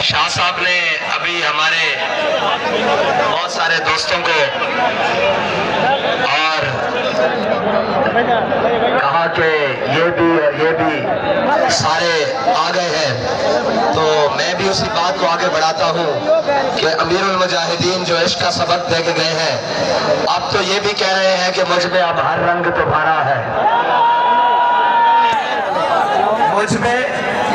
शाह साहब ने अभी हमारे बहुत सारे दोस्तों को और कहा कि ये भी और ये भी सारे आ गए हैं, तो मैं भी उसी बात को आगे बढ़ाता हूँ कि अमीरुल मुजाहिदीन जो इश्क का सबक दे के गए हैं, अब तो ये भी कह रहे हैं कि मुझ में अब हर रंग तुम्हारा है। मुझ में,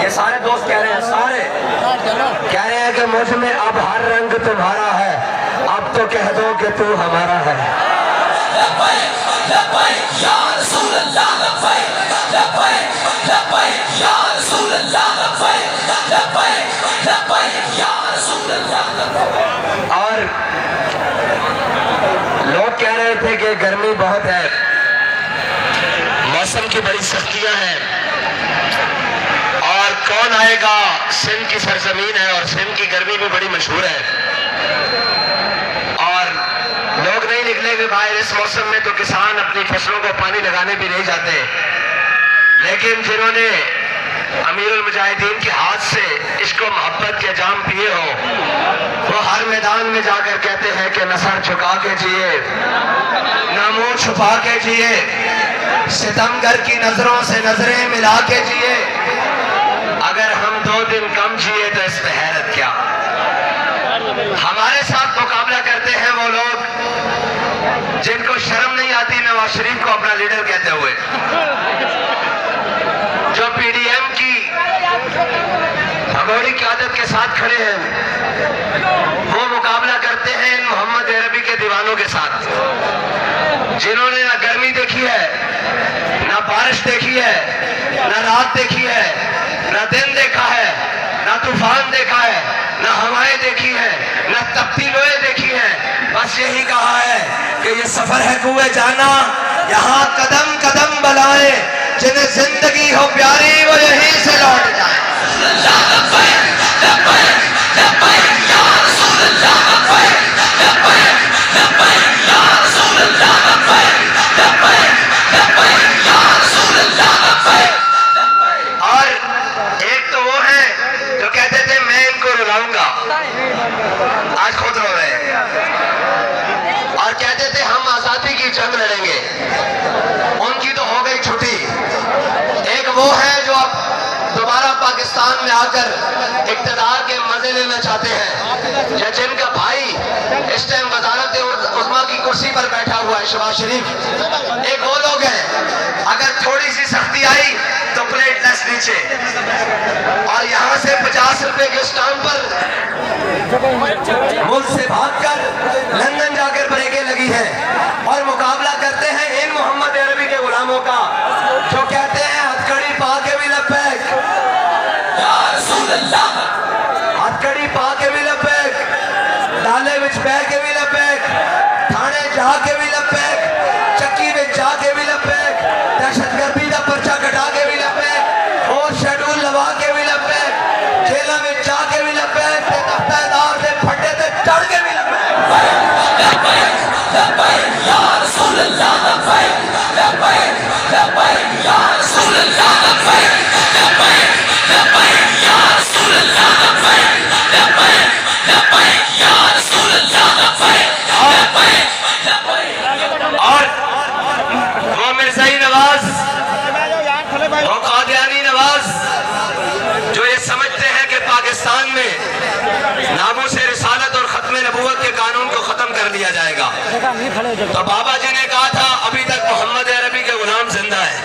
ये सारे दोस्त कह रहे हैं, सारे कह रहे हैं कि मुझ में अब हर रंग तुम्हारा है, अब तो कह दो कि तू हमारा है। और लोग कह रहे थे कि गर्मी बहुत है, मौसम की बड़ी सख्तियां हैं, और कौन आएगा, सिंध की सरजमीन है और सिंध की गर्मी भी बड़ी मशहूर है, और लोग नहीं निकलेंगे बाहर इस मौसम में, तो किसान अपनी फसलों को पानी लगाने भी नहीं जाते। लेकिन जिन्होंने अमीरुल मुजाहिदीन के हाथ से इश्क व मोहब्बत के जाम पिए हो, वो हर मैदान में जाकर कहते हैं कि न सर झुका के जिए, न मुंह छुपा के जिए, सितमगर की नजरों से नजरें मिला के जिए। अगर हम 2 दिन कम जिए तो इस पे हैरत क्या। हमारे साथ मुकाबला करते हैं वो लोग जिनको शर्म नहीं आती नवाज शरीफ को अपना लीडर कहते हुए, जो पीडीएम की भगोड़ी की आदत के साथ खड़े हैं। वो मुकाबला करते हैं इन मोहम्मद अरबी के दीवानों के साथ, जिन्होंने ना गर्मी देखी है, ना बारिश देखी है, ना रात देखी है, ना दिन देखा है, ना तूफान देखा है, ना हवाएं देखी है, ना तपती लोए देखी है। बस यही कहा है कि ये सफर है कुए जाना, यहाँ कदम कदम बलाए, जिन्हें जिंदगी हो प्यारी वो यहीं से लौट जाए। और एक तो वो है जो कहते थे मैं इनको रुलाऊंगा, आज खुद रो रहे हैं, और कहते थे हम आजादी की जंग लड़ेंगे, उनकी तो हो गई छुट्टी। एक वो है जो अब दोबारा पाकिस्तान में आकर इक्तदार के मजे लेना चाहते हैं, या जिनका भाई इस टाइम वजारत उस्मा की कुर्सी पर बैठा हुआ है, शहबाज शरीफ। एक वो लोग हैं, अगर थोड़ी सी सख्ती आई तो प्लेट लेस नीचे, और यहाँ से 50 रुपए के स्टाम्प पर मुल्क से भागकर लंदन जाकर ब्रेकें लगी है, और मुकाबला करते हैं इन मोहम्मद अरबी के गुलामों का, जो कहते हैं हथकड़ी पा के भी लब्बैक, हथकड़ी पा के भी लब्बैक, डाले विच बह के भी लब्बैक, थाने जा के भी लब्बैक, चक्की में जा के भी लब्बैक, दहशतगर्दी का पर्चा कटा के भी लब्बैक, और शेड्यूल लगा के भी लब्बैक, जेलों में जा के भी लब्बैक, दफ्तरदार से फटे से चढ़ के भी लब्बैक। और वो मिर्ज़ाई नवाज, वो कादियानी नवाज, जो ये समझते हैं कि पाकिस्तान में नामूस रिसालत और खत्म नबूवत के कानून को खत्म कर दिया जाएगा। तो बाबा जी ने कहा था अभी तक मोहम्मद अरबी के गुलाम जिंदा है,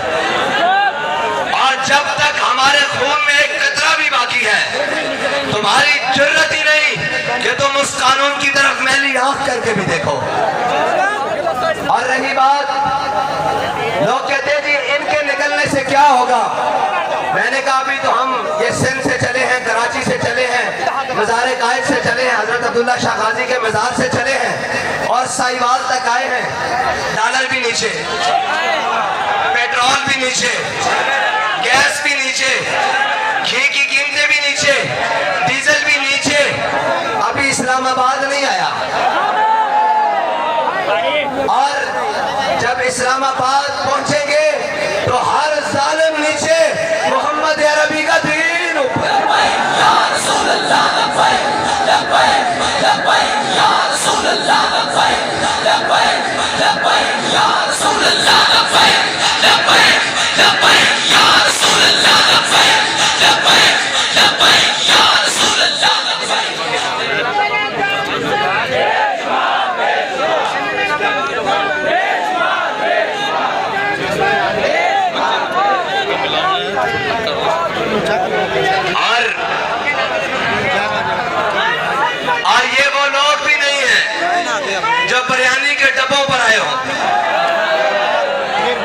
और जब तक हमारे खून में एक कतरा भी बाकी है, तुम्हारी जुर्रत ही नहीं कि तुम उस कानून की तरफ मैली आंख करके भी देखो। और रही बात, लोग कहते हैं जी इनके निकलने से क्या होगा। मैंने कहा अभी तो हम ये सिंध से चले हैं, कराची से चले हैं, मज़ार कायद से चले हैं, हजरत अब्दुल्ला शाह गाजी के मज़ार से चले हैं, और साहिवाल तक आए हैं। डॉलर भी नीचे, पेट्रोल भी नीचे, गैस भी नीचे, घी की कीमतें भी नीचे, डीजल भी नीचे, अभी इस्लामाबाद नहीं आया। और जब इस्लामाबाद पहुंचेंगे तो हर जालिम नीचे, मोहम्मद अरबी का दीन ऊपर। और ये वो लोग भी नहीं है जो बिरयानी के डब्बों पर आए हो।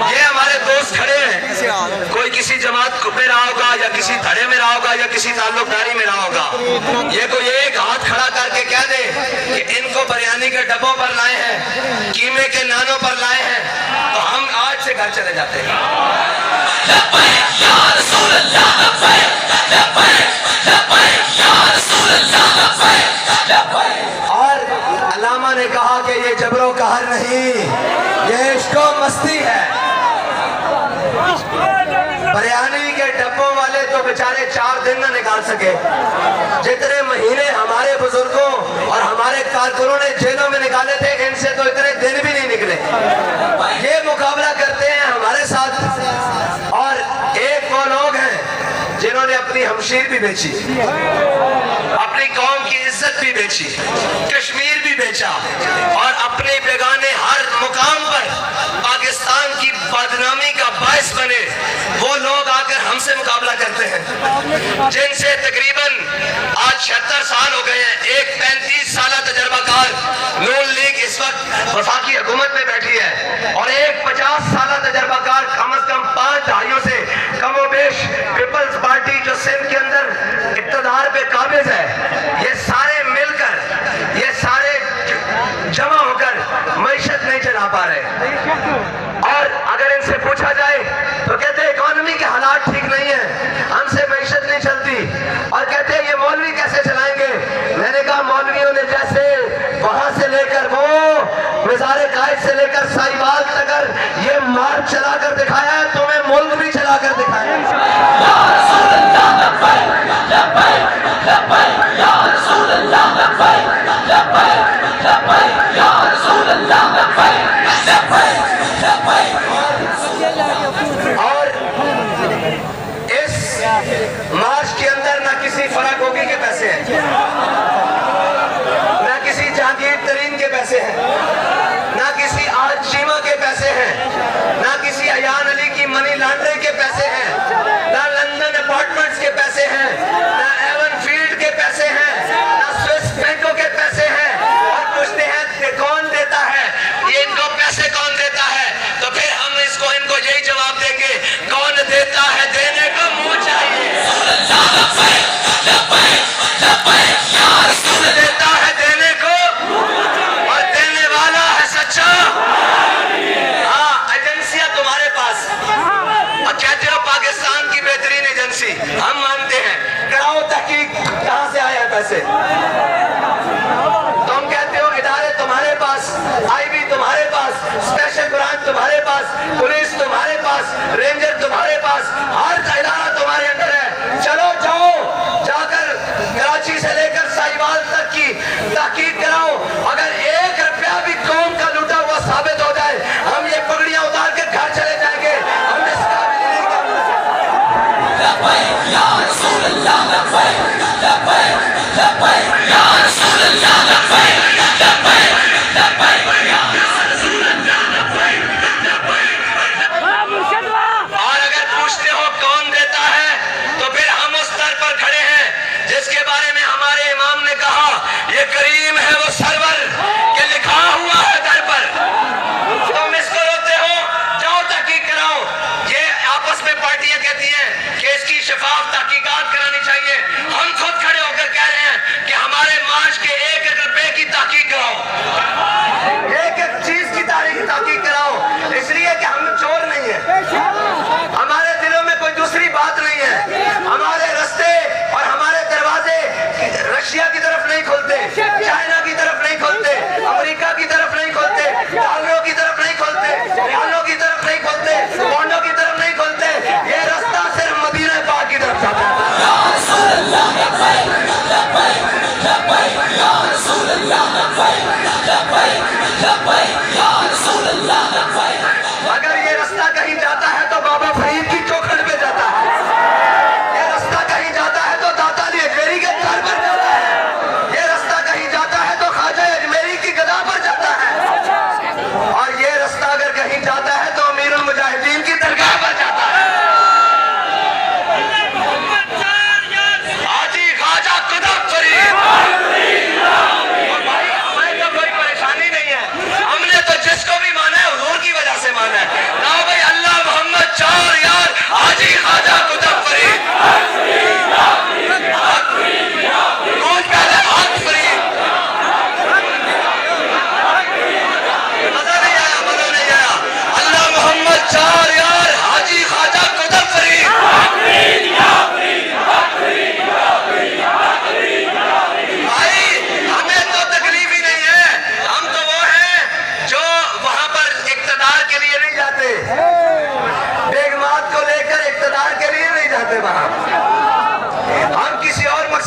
ये हमारे दोस्त खड़े हैं, कोई किसी जमात में रहा होगा या किसी धड़े में रहा होगा या किसी ताल्लुकदारी में रहा होगा। ये कोई एक हाथ खड़ा करके कह दे कि इनको बिरयानी के डब्बों पर लाए हैं, कीमे के नानों पर लाए हैं, तो हम आज से घर चले जाते हैं। और अल्लामा ने कहा कि ये जबरो कहर नहीं, ये इश्को मस्ती है। बिरयानी के डब्बों वाले तो बेचारे 4 दिन न निकाल सके, जितने महीने हमारे बुजुर्गों और हमारे कारकुनों ने जेलों में निकाले थे, इनसे तो इतने दिन भी नहीं निकले। ये मुकाबला करते हैं हमारे साथ। और एक वो लोग हैं जिन्होंने अपनी हमशीर भी बेची, अपनी कौम की इज्जत भी बेची, कश्मीर भी बेचा, और अपने बेगाने हर मुकाम पर पाकिस्तान की बदनामी का बायस बने वो लोग आकर हमसे मुकाबला करते हैं, जिनसे तकरीबन आज 76 साल हो गए हैं। एक 35 साल तजर्बाकार नून लीग इस वक्त वफाकी हुकूमत में बैठी है, और एक 50 साल तजर्बाकार कम अज कम 5 दहाइयों से कमोबेश पीपल्स पार्टी जो सिंध के अंदर इक़्तिदार पे काबिज है, ये सारे मिलकर, ये सारे जमा होकर मईशत नहीं चला पा रहे। और अगर इनसे पूछा जाए तो कहते हैं इकोनॉमी के हालात ठीक नहीं है, हमसे मईशत नहीं चलती। और कहते हैं ये मौलवी कैसे चलाएंगे। मैंने कहा मौलवियों ने जैसे वहां से लेकर वो मिज़ारे कायद से लेकर साहिवाल तक ये मार्ग चलाकर दिखाया है, तुम्हें मुल्क भी चलाकर दिखाया है। और इस मार्च के अंदर ना किसी फराक होगी के पैसे हैं, ना किसी जहांगीर तरीन के पैसे हैं, ना किसी आज चीमा के पैसे हैं, ना किसी अयान अली की मनी लॉन्ड्रिंग के पैसे हैं, ना लंदन अपार्टमेंट्स के पैसे हैं, ना एवन फील्ड के पैसे हैं, ना स्विस बैंकों के पैसे हैं। और पूछते हैं कि कौन देता है ये, इनको पैसे कौन देता है, तो फिर हम इनको यही जवाब देंगे, कौन देता है देने को मुंह चाहिए, देता है देने को और देने वाला है सच्चा। हाँ, एजेंसियां तुम्हारे पास, और कहते हो पाकिस्तान की बेहतरीन एजेंसी, हम मानते हैं, कराओ तहकीक कहां से आए हैं पैसे। तुम कहते हो इदारे तुम्हारे पास, आईबी तुम्हारे पास, स्पेशल ब्रांच तुम्हारे पास, पुलिस तुम्हारे पास, रेंजर तुम्हारे पास, हर इदारा तुम्हारे अंदर है। चलो जाओ, जाकर कराची से लेकर साहिवाल तक की तहकीक कराओ। अगर 1 रुपया भी कौम का लूटा हुआ साबित हो जाए, हम ये पगड़ियां उतार के घर चले जाएंगे। हम इस काबिल नहीं और अगर पूछते हो कौन देता है, तो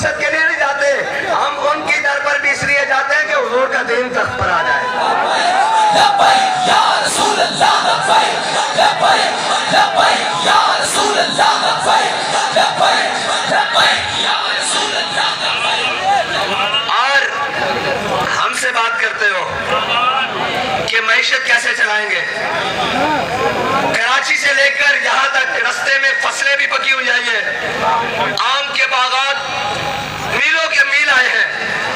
मकसद के लिए नहीं जाते, हम उनकी दर पर भी इसलिए जाते हैं कि हुजूर का दीन तख्त पर आ जाए। और हमसे बात करते हो कि मईशत कैसे चलाएंगे। कराची से लेकर यहां तक रास्ते में फसलें भी पकी हुई आई है, आम के बागात मीलों के मील आए हैं,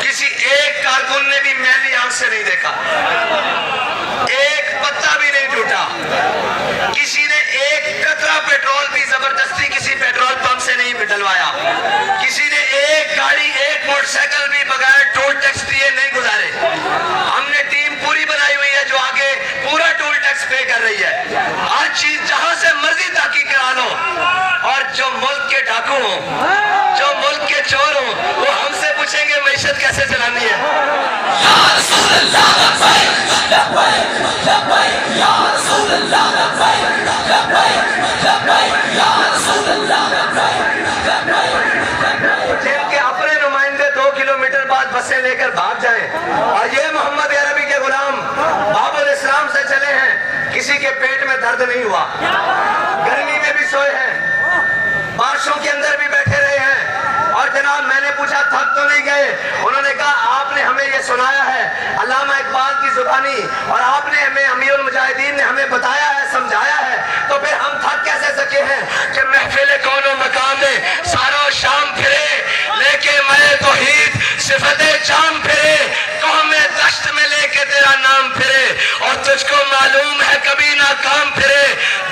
किसी एक कारकुन ने भी मैली आंख से नहीं देखा, एक पत्ता भी नहीं टूटा, किसी ने एक कतरा पेट्रोल भी जबरदस्ती किसी पेट्रोल पंप से नहीं डलवाया, किसी ने एक गाड़ी एक मोटरसाइकिल भी बगैर टोल टैक्स दिए नहीं गुजारे। हमने टीम पूरी बनाई हुई है जो आगे पूरा टोल टैक्स पे कर रही है। हर चीज जहां से मर्जी ताकी करा लो, और जो मुल्क के डाकू हो, जो मुल्क के चोर हो, वो हमसे पूछेंगे मईशत कैसे चलानी है। जिनके अपने नुमाइंदे 2 किलोमीटर बाद बसें लेकर भाग जाएं, और ये मोहम्मद अरबी के गुलाम बाबुल इस्लाम से चले हैं, किसी के पेट में दर्द नहीं हुआ, गर्मी में भी सोए हैं, बारिशों के अंदर भी बैठे रहे हैं। और जनाब मैंने पूछा थक तो नहीं गए? उन्होंने कहा आपने हमें ये सुनाया है अल्लामा इकबाल की जुबानी, और आपने हमें अमीरुल मुजाहिदीन ने हमें बताया है, समझाया है, तो फिर हम थक कैसे सके हैं कि महफिल कौनो मकाम में सारो शाम फिरे, लेके मैं तौहीद सिफते जाम फिरे, कौम दश्त में लेके तेरा नाम फिरे, और तुझको मालूम है कभी ना काम फिरे,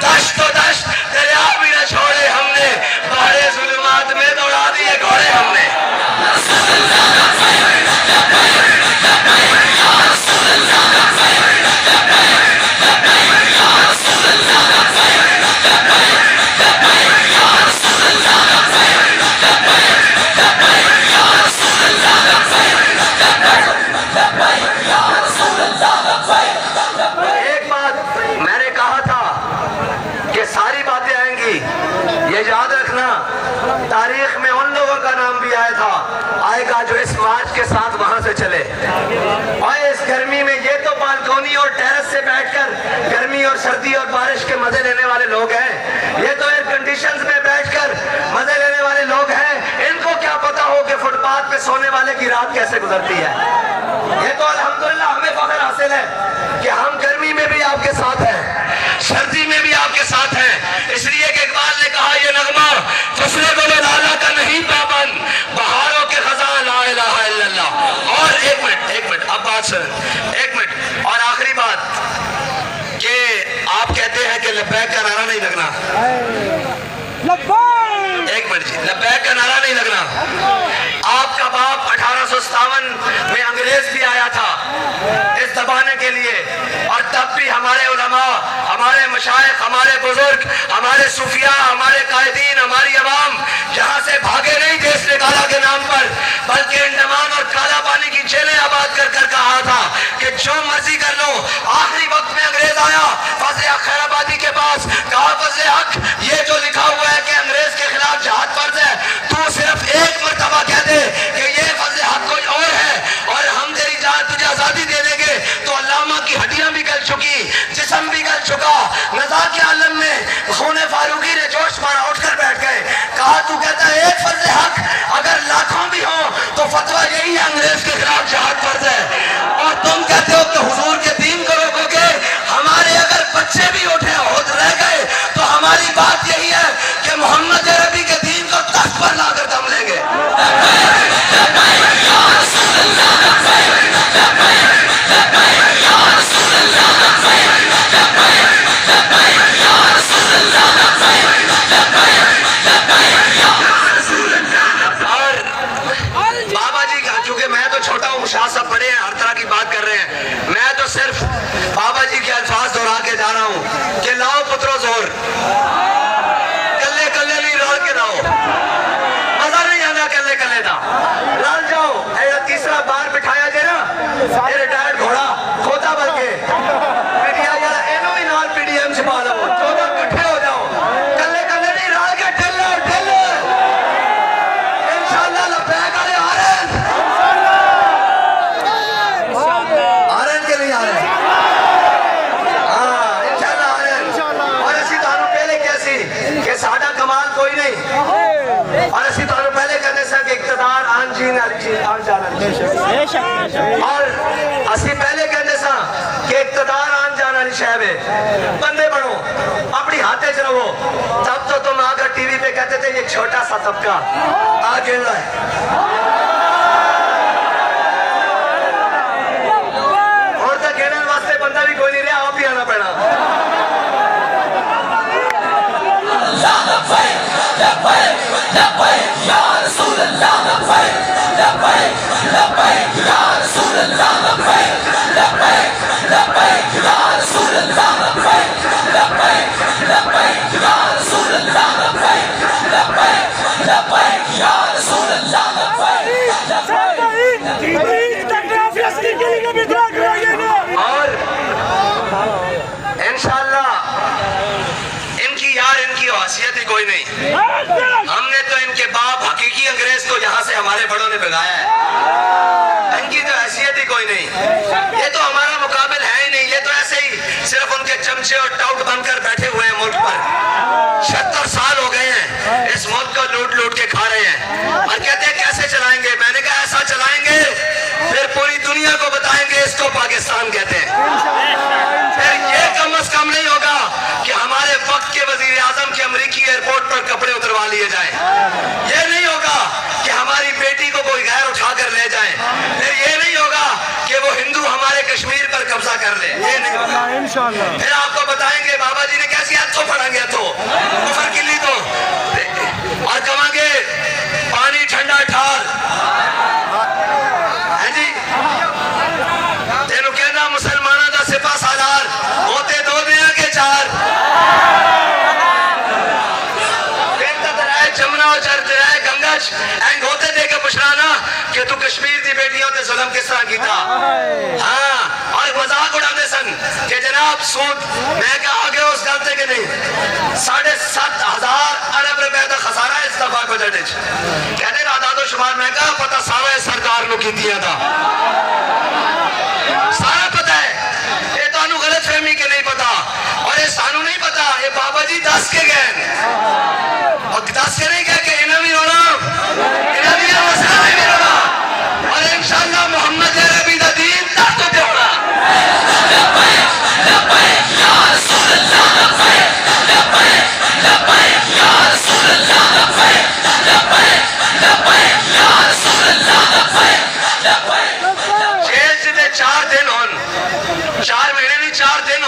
दश्त तो दश्त दरिया भी न छोड़े हमने, बाहरे जुल्मात में दौड़ा दिए घोड़े हमने। एक बात मैंने कहा था कि सारी बातें आएंगी, ये याद रखना, तारीख में उन लोगों का नाम भी आया था, आएगा जो इस मार्च के साथ वहां से चले। और इस गर्मी में ये तो बालकोनी और टेरेस से बैठकर गर्मी और सर्दी और बारिश के मजे लेने वाले लोग हैं, ये तो एयर कंडीशंस में बैठकर मजे लेने वाले लोग हैं। इनको क्या पता हो कि फुटपाथ पे सोने वाले की रात कैसे गुजरती है। ये तो अल्हम्दुलिल्लाह हमें फख्र हासिल है कि हम गर्मी में भी आपके साथ हैं, सर्दी में भी आपके साथ हैं। इसलिए कि इकबाल ने कहा ये नगमा फसले को लाला का नहीं पाबंद, बहारों के खजान ला इलाहा इल्लल्लाह। और एक मिनट अब बात सुन, एक मिनट और आखिरी बात कि आप कहते हैं कि लब्बैक का नारा नहीं लगना, एक मिनट जी, लब्बैक का नारा नहीं लगना। आपका बाप 1857 में अंग्रेज भी आया था इस दबाने के लिए, और तब भी हमारे उलमा, हमारे मशाइख, हमारे बुजुर्ग, हमारे सूफिया, हमारे कायदीन, हमारी अवाम यहाँ से भागे नहीं देश निकाला के नाम पर, बल्कि अंडमान और काला पानी की जेलें आबाद कर कर कहा था कि जो मर्जी कर लो। आखिरी वक्त में अंग्रेज आया फजल हक खैराबादी के पास, कहा फजल हक ये जो लिखा हुआ है कि अंग्रेज के खिलाफ जहाद फर्ज है, तू सिर्फ एक मरतबा कह दे कि ये फजल हक कोई और है, और हम तेरी जान तुझे आजादी दे देंगे। तो अल्लामा की हड्डियां भी गल चुकी, जिस्म भी गल चुका, नज़ा के आलम में खून फारूकी ने जोश मारा, उठकर बैठ गए, कहा तू कहता है एक फजल हक, अगर जाना और असि पहले कहते सा कि इकतदार आन जाना नहीं शहर है, बंदे बनो, अपनी हाथे च रहो। तब तो तुम आकर टीवी पे कहते थे ये छोटा सा तबका आगे है, और तो कहने वास्ते बंदा भी कोई नहीं रहा, आप ही आना पड़ा। और इंशाअल्लाह इनकी यार इनकी हैसियत ही कोई नहीं। हमने तो इनके बाप हकीकी अंग्रेज को यहाँ से हमारे बड़ों ने भगाया है, इनकी तो हैसियत ही कोई नहीं। ये तो हमारा मुकाबला है ही नहीं, ये तो ऐसे ही सिर्फ उनके चमचे और टाउट बनकर बैठे हुए हैं मुल्क पर। 76 साल हो गए हैं इस मुल्क को लूट लूट के खा रहे हैं और कहते हैं कैसे चलाएंगे। मैंने कहा ऐसा चलाएंगे फिर पूरी दुनिया को बताएंगे इसको पाकिस्तान कहते हैं। फिर ये कम से कम नहीं होगा कि हमारे वक्त के वजीर आजम के अमरीकी एयरपोर्ट पर कपड़े उतरवा लिए जाए, ये नहीं होगा कि हमारी बेटी को कोई गैर उठाकर ले जाए, फिर ये नहीं होगा कि वो हिंदू हमारे कश्मीर पर कब्जा कर ले, ये नहीं होगा। फिर आपको बताएंगे बाबा जी ने कैसी हाथों पढ़ाएंगे तो कुफर की ली तो और कमांगे पानी ठंडा ठार है जी। तेनू कहना मुसलमानों का सिपा सालार होते 2 दिन के 4 जमुना और चढ़ते रहे गंगज एंड होते दे के पुछराना कि तू कश्मीर की बेटियों से जुल्म किस तरह किया। हाँ, और मजाक उड़ाते सन कि जनाब सूद मैं क्या आगे उस गलते के नहीं 7,500 अरब रुपए का खसारा इस दफा को जड़े कहते आधा तो शुमार मैं कहा पता सारा सरकार नु की दिया था, सारा पता है, ये तो गलत फहमी के नहीं पता और ये सानू नहीं पता। ये बाबा जी 10 के गए और 10 के नहीं कह के इन्हें भी रोना, इन्हें भी रोना और इंशाअल्लाह मोहम्मद अरबी दा दीन तक तो होना। जेल से 4 दिन होन, 4 महीने नहीं 4 दिन